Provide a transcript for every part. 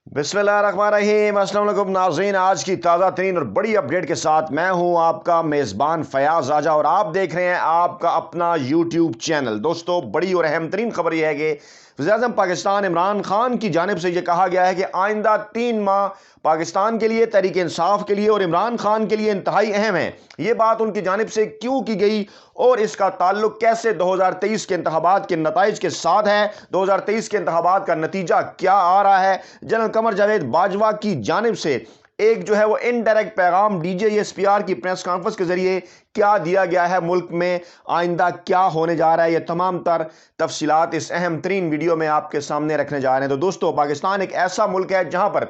بسم اللہ الرحمن الرحیم۔ السلام علیکم ناظرین، آج کی تازہ ترین اور بڑی اپڈیٹ کے ساتھ میں ہوں آپ کا میزبان فیاض راجا اور آپ دیکھ رہے ہیں آپ کا اپنا یوٹیوب چینل۔ دوستو، بڑی اور اہم ترین خبر یہ ہے کہ وزیر اعظم پاکستان عمران خان کی جانب سے یہ کہا گیا ہے کہ آئندہ 3 ماہ پاکستان کے لیے، تحریک انصاف کے لیے اور عمران خان کے لیے انتہائی اہم ہے۔ یہ بات ان کی جانب سے کیوں کی گئی اور اس کا تعلق کیسے 2023 کے انتخابات کے نتائج کے ساتھ ہے، 2023 کے انتخابات کا نتیجہ کیا آ رہا ہے۔ جنرل قمر باجوا کی جانب سے ایک جو ہے وہ انڈائریکٹ پیغام D J S P R کی پریس کانفرنس کے ذریعے کیا دیا گیا ہے، ملک میں آئندہ کیا ہونے جا رہا ہے، یہ تمام تر تفصیلات اس اہم ترین ویڈیو میں آپ کے سامنے رکھنے جا رہے ہیں۔ تو دوستو، پاکستان ایک ایسا ملک ہے جہاں پر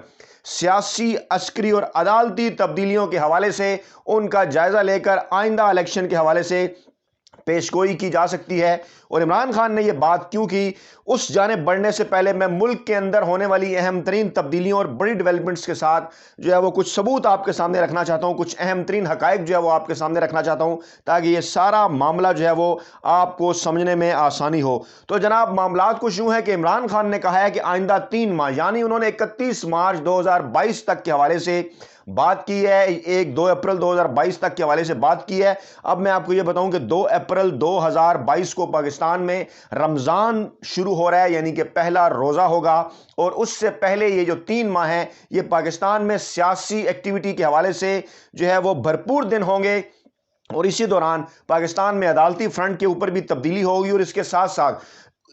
سیاسی، عسکری اور عدالتی تبدیلیوں کے حوالے سے ان کا جائزہ لے کر آئندہ الیکشن کے حوالے سے پیش گوئی کی جا سکتی ہے۔ اور عمران خان نے یہ بات کیوں کی، اس جانب بڑھنے سے پہلے میں ملک کے اندر ہونے والی اہم ترین تبدیلیوں اور بڑی ڈیولپمنٹس کے ساتھ جو ہے وہ کچھ ثبوت آپ کے سامنے رکھنا چاہتا ہوں، کچھ اہم ترین حقائق جو ہے وہ آپ کے سامنے رکھنا چاہتا ہوں تاکہ یہ سارا معاملہ جو ہے وہ آپ کو سمجھنے میں آسانی ہو۔ تو جناب، معاملات کچھ یوں ہے کہ عمران خان نے کہا ہے کہ آئندہ 3 ماہ یعنی انہوں نے 31 مارچ 2022 تک کے حوالے سے بات کی ہے، 2 اپریل 2022 تک کے حوالے سے بات کی ہے۔ اب میں آپ کو یہ بتاؤں کہ 2 اپریل 2022 کو پاکستان میں رمضان شروع ہو رہا ہے، یعنی کہ پہلا روزہ ہوگا، اور اس سے پہلے یہ جو 3 ماہ ہیں یہ پاکستان میں سیاسی ایکٹیویٹی کے حوالے سے جو ہے وہ بھرپور دن ہوں گے، اور اسی دوران پاکستان میں عدالتی فرنٹ کے اوپر بھی تبدیلی ہوگی، اور اس کے ساتھ ساتھ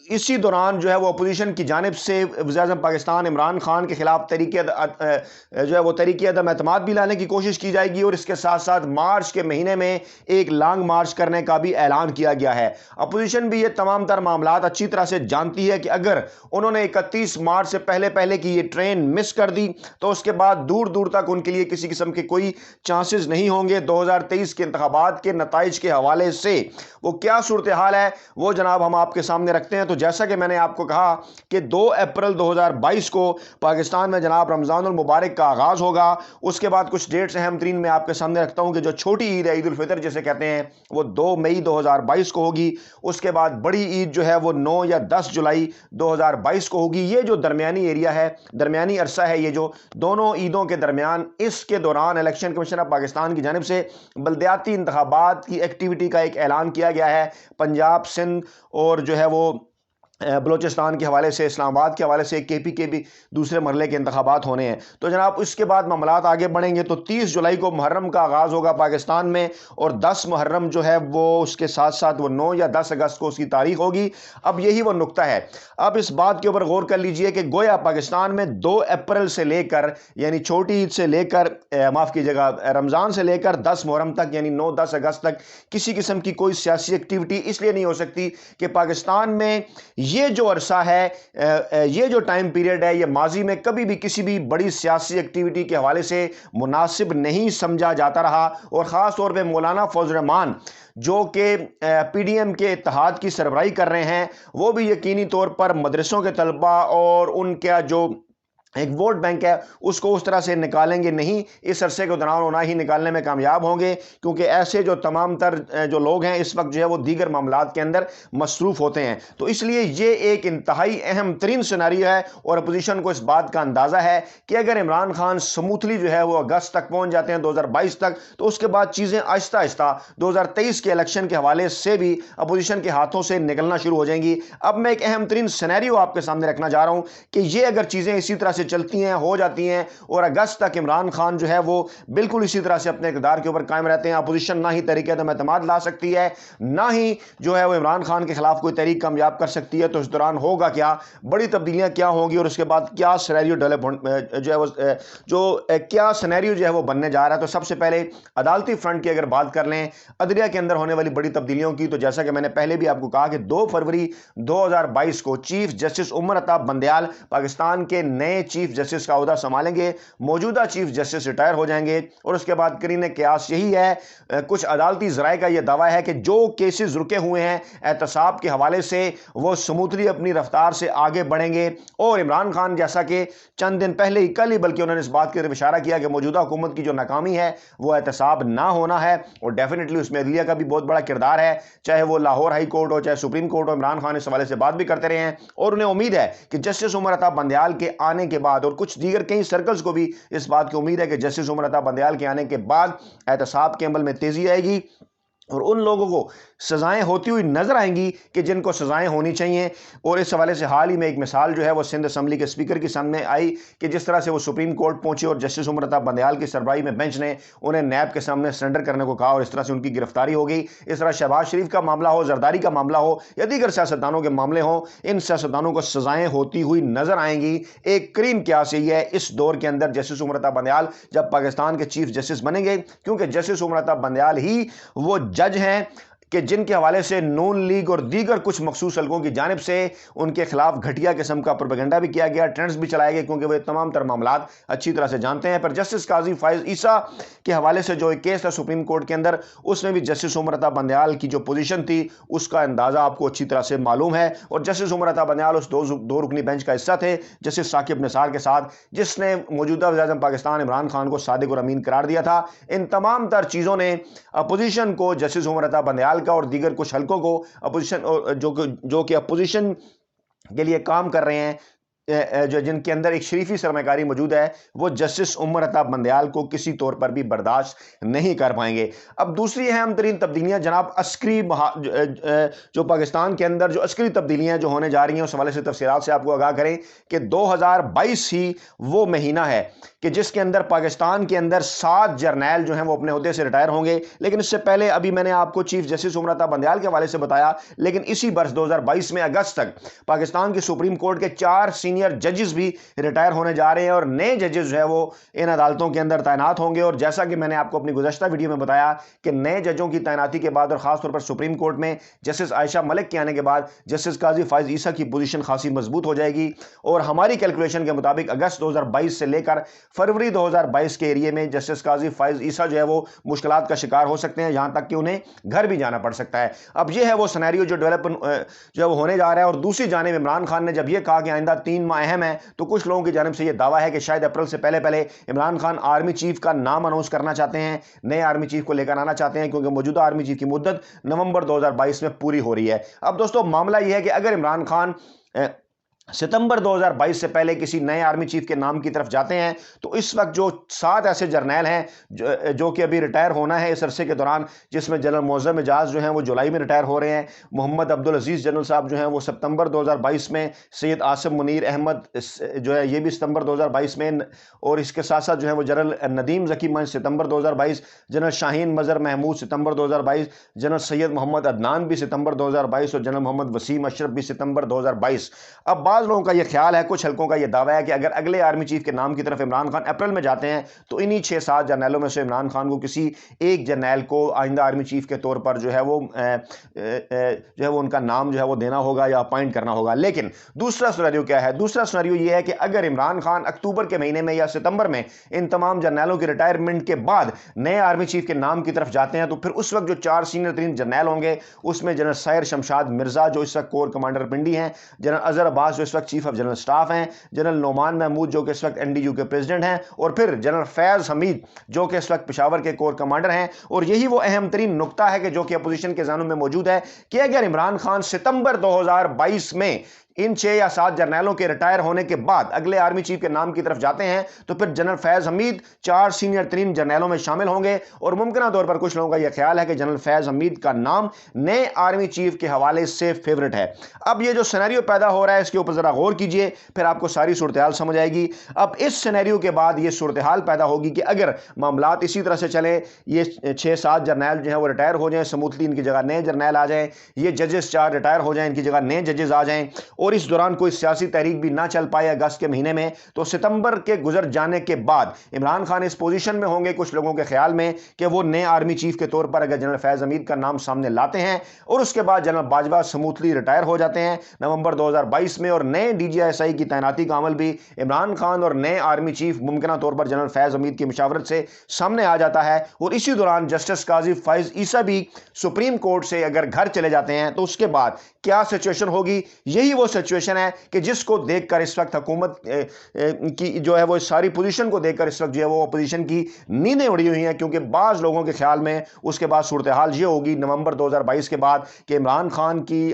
اسی دوران جو ہے وہ اپوزیشن کی جانب سے وزیر اعظم پاکستان عمران خان کے خلاف تحریک عدم اعتماد بھی لانے کی کوشش کی جائے گی، اور اس کے ساتھ ساتھ مارچ کے مہینے میں ایک لانگ مارچ کرنے کا بھی اعلان کیا گیا ہے۔ اپوزیشن بھی یہ تمام تر معاملات اچھی طرح سے جانتی ہے کہ اگر انہوں نے 31 مارچ سے پہلے کی یہ ٹرین مس کر دی تو اس کے بعد دور دور تک ان کے لیے کسی قسم کے کوئی چانسز نہیں ہوں گے 2023 کے انتخابات کے نتائج کے حوالے سے۔ وہ کیا صورتحال ہے وہ جناب ہم آپ کے سامنے رکھتے ہیں۔ تو جیسا کہ میں نے آپ کو کہا کہ 2 اپریل 2022 کو پاکستان میں جناب رمضان المبارک کا آغاز ہوگا۔ اس کے بعد کچھ ڈیٹس اہم ترین میں آپ کے سامنے رکھتا ہوں کہ جو چھوٹی عید ہے، عید الفطر جسے کہتے ہیں، وہ 2 مئی 2022 کو ہوگی۔ اس کے بعد بڑی عید جو ہے وہ 9 یا 10 جولائی 2022 کو ہوگی۔ یہ جو درمیانی ایریا ہے، درمیانی عرصہ ہے، یہ جو دونوں عیدوں کے درمیان، اس کے دوران الیکشن کمیشن آف پاکستان کی جانب سے بلدیاتی انتخابات کی ایکٹیویٹی کا ایک اعلان کیا گیا ہے۔ پنجاب، سندھ اور جو ہے وہ بلوچستان کے حوالے سے، اسلام آباد کے حوالے سے کے پی کے بھی دوسرے مرحلے کے انتخابات ہونے ہیں۔ تو جناب اس کے بعد معاملات آگے بڑھیں گے تو 30 جولائی کو محرم کا آغاز ہوگا پاکستان میں، اور 10 محرم جو ہے وہ اس کے ساتھ ساتھ وہ 9 یا 10 اگست کو اس کی تاریخ ہوگی۔ اب یہی وہ نقطہ ہے۔ اب اس بات کے اوپر غور کر لیجئے کہ گویا پاکستان میں 2 اپریل سے لے کر، یعنی چھوٹی عید سے لے کر، معاف کیجیے گا، رمضان سے لے کر 10 محرم تک، یعنی 9-10 اگست تک کسی قسم کی کوئی سیاسی ایکٹیویٹی اس لیے نہیں ہو سکتی کہ پاکستان میں یہ جو عرصہ ہے، یہ جو ٹائم پیریڈ ہے، یہ ماضی میں کبھی بھی کسی بھی بڑی سیاسی ایکٹیویٹی کے حوالے سے مناسب نہیں سمجھا جاتا رہا۔ اور خاص طور پہ مولانا فیض الرحمان جو کہ پی ڈی ایم کے اتحاد کی سربراہی کر رہے ہیں، وہ بھی یقینی طور پر مدرسوں کے طلباء اور ان کا جو ایک ووٹ بینک ہے اس کو اس طرح سے نکالیں گے نہیں، اس عرصے کے دوران نہ ہی نکالنے میں کامیاب ہوں گے، کیونکہ ایسے جو تمام تر جو لوگ ہیں اس وقت جو ہے وہ دیگر معاملات کے اندر مصروف ہوتے ہیں۔ تو اس لیے یہ ایک انتہائی اہم ترین سیناریو ہے، اور اپوزیشن کو اس بات کا اندازہ ہے کہ اگر عمران خان سموتھلی جو ہے وہ اگست تک پہنچ جاتے ہیں، 2022 تک، تو اس کے بعد چیزیں آہستہ آہستہ 2023 کے الیکشن کے حوالے سے بھی اپوزیشن کے ہاتھوں سے نکلنا شروع ہو جائیں گی۔ اب میں ایک اہم ترین سیناریو آپ کے سامنے رکھنا جا رہا ہوں کہ یہ اگر چیزیں اسی طرح سے چلتی ہیں، ہو جاتی ہیں، اور اگست تک عمران خان جو ہے وہ بالکل اسی طرح سے اپنے اقتدار کے اوپر قائم رہتے ہیں، اپوزیشن نہ ہی تحریک عدم اعتماد لا سکتی ہے، نہ ہی جو ہے وہ عمران خان کے خلاف کوئی تحریک کامیاب کر سکتی ہے۔ تو اس دوران ہوگا کیا، بڑی تبدیلیاں کیا ہوں گی، اور اس کے بعد کیا سینیریو ڈیولپ جو ہے وہ کیا سینیریو جو ہے وہ بننے جا رہا ہے۔ تو سب سے پہلے عدالتی فرنٹ کی اگر بات کر لیں، عدلیہ کے اندر ہونے والی بڑی تبدیلیوں کی، تو جیسا کہ میں نے پہلے بھی آپ کو کہا کہ 2 فروری 2022 کو چیف جسٹس عمر عطا بندیال پاکستان کے نئے چیف جسٹس کا عہدہ سنبھالیں گے۔ موجودہ چیف جسٹس ریٹائر ہو جائیں گے، اور اس کے بعد قرین قیاس یہی ہے، کچھ عدالتی ذرائع کا یہ دعویٰ ہے کہ جو کیسز رکے ہوئے ہیں احتساب کے حوالے سے وہ سموتھلی اپنی رفتار سے آگے بڑھیں گے۔ اور عمران خان جیسا کہ چند دن پہلے ہی، کل ہی بلکہ انہوں نے اس بات کی طرف اشارہ کیا کہ موجودہ حکومت کی جو ناکامی ہے وہ احتساب نہ ہونا ہے، اور ڈیفینیٹلی اس میں عدلیہ کا بھی بہت بڑا کردار ہے، چاہے وہ لاہور ہائی کورٹ ہو، چاہے سپریم کورٹ ہو۔ عمران خان اس حوالے سے بات بھی کرتے رہے ہیں، اور انہیں امید ہے کہ جسٹس عمر عطا بندیال کے آنے کے بعد اور کچھ دیگر کئی سرکلز کو بھی اس بات کی امید ہے کہ جسٹس عمر عطا بندیال کے آنے کے بعد احتساب کے عمل میں تیزی آئے گی اور ان لوگوں کو سزائیں ہوتی ہوئی نظر آئیں گی کہ جن کو سزائیں ہونی چاہیے۔ اور اس حوالے سے حال ہی میں ایک مثال جو ہے وہ سندھ اسمبلی کے اسپیکر کی سامنے آئی کہ جس طرح سے وہ سپریم کورٹ پہنچے اور جسٹس عمر عطا بندیال کی سربراہی میں بینچ نے انہیں نیب کے سامنے سرنڈر کرنے کو کہا اور اس طرح سے ان کی گرفتاری ہو گئی۔ اس طرح شہباز شریف کا معاملہ ہو، زرداری کا معاملہ ہو یا دیگر سیاستدانوں کے معاملے ہوں، ان سیاستدانوں کو سزائیں ہوتی ہوئی نظر آئیں گی۔ ایک کریم قیاس یہی ہے اس دور کے اندر جسٹس عمر عطا بندیال جب پاکستان کے چیف جسٹس بنیں گے، کیونکہ جسٹس عمر عطا بندیال ہی وہ جج ہیں کہ جن کے حوالے سے نون لیگ اور دیگر کچھ مخصوص حلقوں کی جانب سے ان کے خلاف گھٹیا قسم کا پروپیگنڈا بھی کیا گیا، ٹرینڈز بھی چلائے گئے، کیونکہ وہ یہ تمام تر معاملات اچھی طرح سے جانتے ہیں۔ پر جسٹس قاضی فائز عیسیٰ کے حوالے سے جو ایک کیس تھا سپریم کورٹ کے اندر، اس میں بھی جسٹس عمر عطا بندیال کی جو پوزیشن تھی اس کا اندازہ آپ کو اچھی طرح سے معلوم ہے۔ اور جسٹس عمر عطا بندیال اس دو رکنی بینچ کا حصہ تھے جسٹس ثاقب نثار کے ساتھ، جس نے موجودہ وزیر اعظم پاکستان عمران خان کو صادق اور امین قرار دیا تھا۔ ان تمام تر چیزوں نے اپوزیشن کو، جسٹس عمر عطا بندیال کا اور دیگر کچھ حلقوں کو، اپوزیشن جو کہ اپوزیشن کے لیے کام کر رہے ہیں، جن کے اندر ایک شریفی سرمایہ کاری موجود ہے، وہ جسٹس عمر عطا بندیال کو کسی طور پر بھی برداشت نہیں کر پائیں گے۔ اب دوسری اہم ترین تبدیلیاں جناب عسکری جو پاکستان کے اندر جو عسکری تبدیلیاں جو ہونے جا رہی ہیں اس حوالے سے تفصیلات سے آپ کو آگاہ کریں کہ 2022 ہی وہ مہینہ ہے کہ جس کے اندر پاکستان کے اندر 7 جرنیل جو ہیں وہ اپنے عہدے سے ریٹائر ہوں گے۔ لیکن اس سے پہلے ابھی میں نے آپ کو چیف جسٹس عمر عطا بندیال کے حوالے سے بتایا، لیکن اسی برس 2022 میں اگست تک پاکستان کی سپریم کورٹ کے 4 سینئر ججز بھی ریٹائر ہونے جا رہے ہیں اور نئے ججز جو ہے وہ ان عدالتوں کے اندر تعینات ہوں گے۔ اور جیسا کہ میں نے آپ کو اپنی گزشتہ ویڈیو میں بتایا کہ نئے ججوں کی تعیناتی کے بعد اور خاص طور پر سپریم کورٹ میں جسٹس عائشہ ملک کے آنے کے بعد جسٹس قاضی فائز عیسیٰ کی پوزیشن خاصی مضبوط ہو جائے گی۔ اور ہماری کیلکولیشن کے مطابق اگست 2022 سے لے کر فروری 2022 کے ایریے میں جسٹس قاضی فائز عیسیٰ جو ہے وہ مشکلات کا شکار ہو سکتے ہیں، یہاں تک کہ انہیں گھر بھی جانا پڑ سکتا ہے۔ اب یہ ہے وہ سینیریو جو ڈیولپ جو ہے وہ ہونے جا رہا ہے۔ اور دوسری جانب عمران خان نے جب یہ کہا کہ آئندہ 3 ماہ اہم ہے، تو کچھ لوگوں کی جانب سے یہ دعویٰ ہے کہ شاید اپریل سے پہلے عمران خان آرمی چیف کا نام اناؤنس کرنا چاہتے ہیں، نئے آرمی چیف کو لے کر آنا چاہتے ہیں، کیونکہ موجودہ آرمی چیف کی مدت نومبر 2022 میں پوری ہو رہی ہے۔ اب دوستو معاملہ یہ ہے کہ اگر عمران خان ستمبر 2022 سے پہلے کسی نئے آرمی چیف کے نام کی طرف جاتے ہیں تو اس وقت جو 7 ایسے جرنیل ہیں جو کہ ابھی ریٹائر ہونا ہے اس عرصے کے دوران، جس میں جنرل معظم اعجاز جو ہیں وہ جولائی میں ریٹائر ہو رہے ہیں، محمد عبدالعزیز جنرل صاحب جو ہیں وہ ستمبر 2022 میں، سید عاصم منیر احمد جو ہے یہ بھی ستمبر 2022 میں، اور اس کے ساتھ ساتھ جو ہے وہ جنرل ندیم ذکی منج ستمبر 2022، جنرل شاہین مظہر محمود ستمبر 2022، جنرل سید محمد عدنان بھی ستمبر 2022 اور جنرل محمد وسیم اشرف بھی ستمبر 2022۔ اب بعض لوگوں کا یہ خیال ہے، کچھ حلقوں کا یہ دعویٰ ہے کہ اگر اگلے آرمی چیف کے نام کی طرف عمران خان اپریل میں جاتے ہیں تو انہی 6-7 جرنیلوں میں سے عمران خان کو کسی ایک جرنیل کو آئندہ آرمی چیف کے طور پر جو ہے وہ ان کا نام جو ہے وہ دینا ہوگا یا اپائنٹ کرنا ہوگا۔ لیکن دوسرا سینیریو کیا ہے؟ دوسرا سینیریو یہ ہے کہ اگر عمران خان اکتوبر کے مہینے میں یا ستمبر میں ان تمام جرنیلوں کی ریٹائرمنٹ کے بعد نئے آرمی چیف کے نام کی طرف جاتے ہیں تو پھر اس وقت جو 4 سینئر ترین جرنیل ہوں گے اس میں جنرل سائر شمشاد مرزا جو اس وقت کور کمانڈر پنڈی ہیں، جنرل اظہر عباس جو اس وقت چیف آف جنرل سٹاف ہیں، جنرل نعمان محمود جو کہ اس وقت NDU کے پریزیڈنٹ ہیں، اور پھر جنرل فیض حمید جو کہ اس وقت پشاور کے کور کمانڈر ہیں۔ اور یہی وہ اہم ترین نقطہ ہے کہ جو کہ اپوزیشن کے ذہنوں میں موجود ہے کہ اگر عمران خان ستمبر 2022 میں ان 6 یا 7 جرنیلوں کے ریٹائر ہونے کے بعد اگلے آرمی چیف کے نام کی طرف جاتے ہیں تو پھر جنرل فیض حمید 4 سینئر ترین جرنیلوں میں شامل ہوں گے، اور ممکنہ طور پر کچھ لوگوں کا یہ خیال ہے کہ جنرل فیض حمید کا نام نئے آرمی چیف کے حوالے سے فیورٹ ہے۔ اب یہ جو سینیریو پیدا ہو رہا ہے اس کے اوپر ذرا غور کیجئے، پھر آپ کو ساری صورتحال سمجھ آئے گی۔ اب اس سینیریو کے بعد یہ صورتحال پیدا ہوگی کہ اگر معاملات اسی طرح سے چلیں، یہ 6-7 جرنیل جو ہیں وہ ریٹائر ہو جائیں، سموتھلی ان کی جگہ نئے جرنیل آ جائیں، یہ ججز 4 ریٹائر ہو جائیں، ان کی جگہ نئے ججز آ جائیں، اور اس دوران کوئی سیاسی تحریک بھی نہ چل پائے اگست کے مہینے میں، تو ستمبر کے گزر جانے کے بعد عمران خان اس پوزیشن میں ہوں گے کچھ لوگوں کے خیال میں کہ وہ نئے آرمی چیف کے طور پر اگر جنرل فیض حمید کا نام سامنے لاتے ہیں اور اس کے بعد جنرل باجوہ سموتھلی ریٹائر ہو جاتے ہیں نومبر 2022 میں، اور نئے DGI کی تعیناتی کا عمل بھی عمران خان اور نئے آرمی چیف ممکنہ طور پر جنرل فیض حمید کی مشاورت سے سامنے آ جاتا ہے، اور اسی دوران جسٹس قاضی فائز عیسیٰ بھی سپریم کورٹ سے اگر گھر چلے جاتے ہیں تو اس کے بعد کیا سچویشن ہوگی؟ یہی وہ سچویشن ہے کہ جس کو دیکھ کر اس وقت حکومت کی جو ہے وہ ساری پوزیشن کو دیکھ کر اس وقت جو ہے وہ اپوزیشن کی نیندیں اڑی ہوئی ہیں، کیونکہ بعض لوگوں کے خیال میں اس کے بعد صورتحال یہ ہوگی نومبر 2022 کے بعد کہ عمران خان کی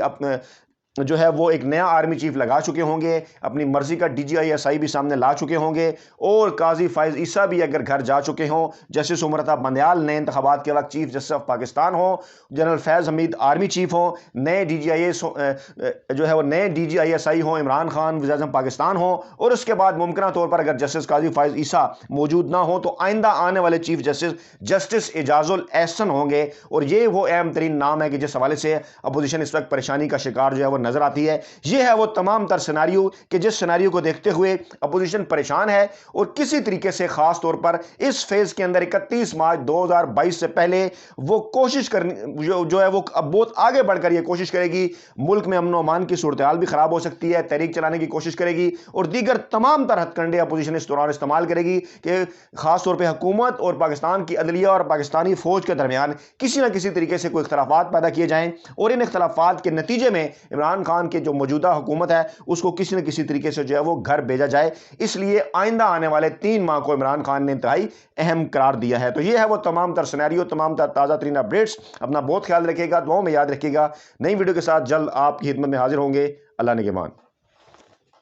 جو ہے وہ ایک نیا آرمی چیف لگا چکے ہوں گے، اپنی مرضی کا DGISI بھی سامنے لا چکے ہوں گے، اور قاضی فائز عیسیٰ بھی اگر گھر جا چکے ہوں، جسٹس عمر بندیال نئے انتخابات کے وقت چیف جسٹس آف پاکستان ہوں، جنرل فیض حمید آرمی چیف ہوں، نئے DGISI ہوں، عمران خان وزیر اعظم پاکستان ہوں، اور اس کے بعد ممکنہ طور پر اگر جسٹس قاضی فائز عیسیٰ موجود نہ ہوں تو آئندہ آنے والے چیف جسٹس اعجاز الاحسن ہوں گے، اور یہ وہ اہم ترین نام ہے کہ جس حوالے سے اپوزیشن اس وقت پریشانی کا شکار جو ہے وہ نظر آتی ہے۔ یہ ہے وہ تمام تر سیناریو کہ جس سیناریو کو دیکھتے ہوئے اپوزیشن پریشان ہے، اور کسی طریقے سے خاص طور پر اس فیز کے اندر 31 مارچ 2022 سے پہلے وہ کوشش کرنی جو ہے وہ اب بہت آگے بڑھ کر یہ کوشش کرے گی۔ ملک میں امن و امان کی صورتحال بھی خراب ہو سکتی ہے، تحریک چلانے کی کوشش کرے گی، اور دیگر تمام تر ہتھ کنڈے اپوزیشن اس دوران استعمال کرے گی کہ خاص طور پہ حکومت اور پاکستان کی عدلیہ اور پاکستانی فوج کے درمیان کسی نہ کسی طریقے سے کوئی اختلافات پیدا کیے جائیں، اور ان اختلافات کے نتیجے میں عمران خان کے جو موجودہ حکومت ہے اس کو کسی نہ کسی طریقے سے جو ہے وہ گھر بھیجا جائے۔ اس لیے آئندہ آنے والے 3 ماہ کو عمران خان نے انتہائی اہم قرار دیا ہے۔ تو یہ ہے وہ تمام تر سیناریو، تمام تر تازہ ترین اپڈیٹس۔ اپنا بہت خیال رکھیے گا، دعاؤں میں یاد رکھیے گا۔ نئی ویڈیو کے ساتھ جلد آپ کی خدمت میں حاضر ہوں گے۔ اللہ نگہبان۔